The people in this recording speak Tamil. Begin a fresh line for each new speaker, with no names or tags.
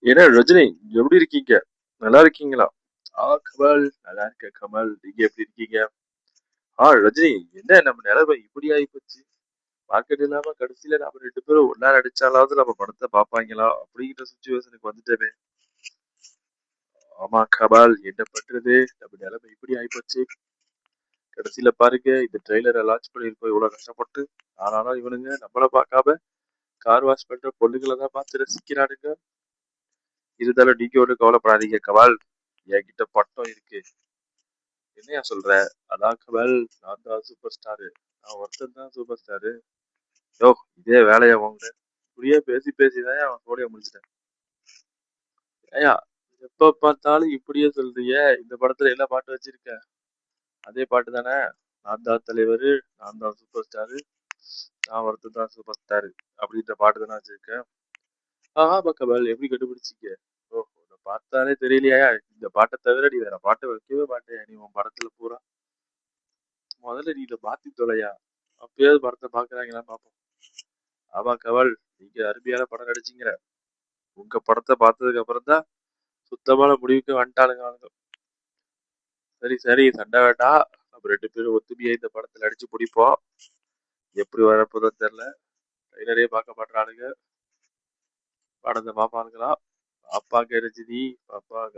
ஏன்னா ரஜினி, எப்படி இருக்கீங்க? நல்லா இருக்கீங்களா? கமல் நல்லா இருக்க. கமல், நீங்க எப்படி இருக்கீங்க? ரஜினி, என்ன நம்ம நிலைமை இப்படி ஆகி போச்சு? மார்க்கெட் இல்லாம கடைசியில நம்ம 2 பேரும் ஒன்னா நடிச்சாலாவது நம்ம படத்தை பார்ப்பாங்களா அப்படிங்கிற சுச்சுவேஷனுக்கு வந்துட்டேனே. ஆமா கமல், என்ன பண்றது? நம்ம நிலைமை இப்படி ஆகி போச்சு. கடைசியில பாருங்க, இந்த ட்ரெய்லரை லான்ச் பண்ணிருக்கோம் இவ்வளவு கஷ்டப்பட்டு. ஆனாலும் இவனுங்க நம்மள பார்க்காம கார் வாஷ் பண்ற பொண்ணுங்களை தான் பார்த்து ரசிக்கிறானுங்க. இருந்தாலும் நீங்க ஒன்றும் கவலைப்படாதீங்க கமல், என்கிட்ட பட்டம் இருக்கு. என்னையா சொல்ற? அதான் கமல், நான் தான் சூப்பர் ஸ்டாரு. நான் ஒருத்தன் தான் சூப்பர் ஸ்டாரு. யோ, இதே வேலையா வாங்க. இப்படியே பேசி பேசிதான் அவன் சோழிய முடிச்சிட்டேன். ஏயா, எப்ப பார்த்தாலும் இப்படியே சொல்றீங்க. இந்த படத்துல என்ன பாட்டு வச்சிருக்க? அதே பாட்டு தானே? நான் தான் தலைவரு, நான் தான் சூப்பர் ஸ்டாரு, நான் ஒருத்தன் தான் சூப்பர் ஸ்டாரு அப்படின்ற பாட்டு தானே வச்சிருக்கேன். ஆமா கமல், எப்படி கண்டுபிடிச்சிக்க? ஓ, உன்னை பார்த்தாலே தெரியலையா? இந்த பாட்டை தவிர நீ வேற பாட்டை வைக்கவே மாட்டேன் நீ உன் படத்துல பூரா. முதல்ல நீ இதை மாத்தி தொலையா, அப்பயாவது படத்தை பாக்குறாங்களா பாப்போம். ஆமா கமல், நீங்க அருமையான படம் நடிச்சீங்க. உங்க படத்தை பார்த்ததுக்கு அப்புறம் தான் சுத்தமான முடிவுக்கு வந்துட்டானுங்க அவனுங்க. சரி சரி, சண்டை வேண்டாம். நம்ம 2 பேரும் ஒத்துமையா இந்த படத்துல அடிச்சு பிடிப்போம். எப்படி வரப்போதும் தெரியல. ட்ரைலரே பார்க்க மாட்டானுங்க. படத்தை பார்ப்பானுங்களா? பாப்பாங்க ரஜினி, பாப்பாங்க.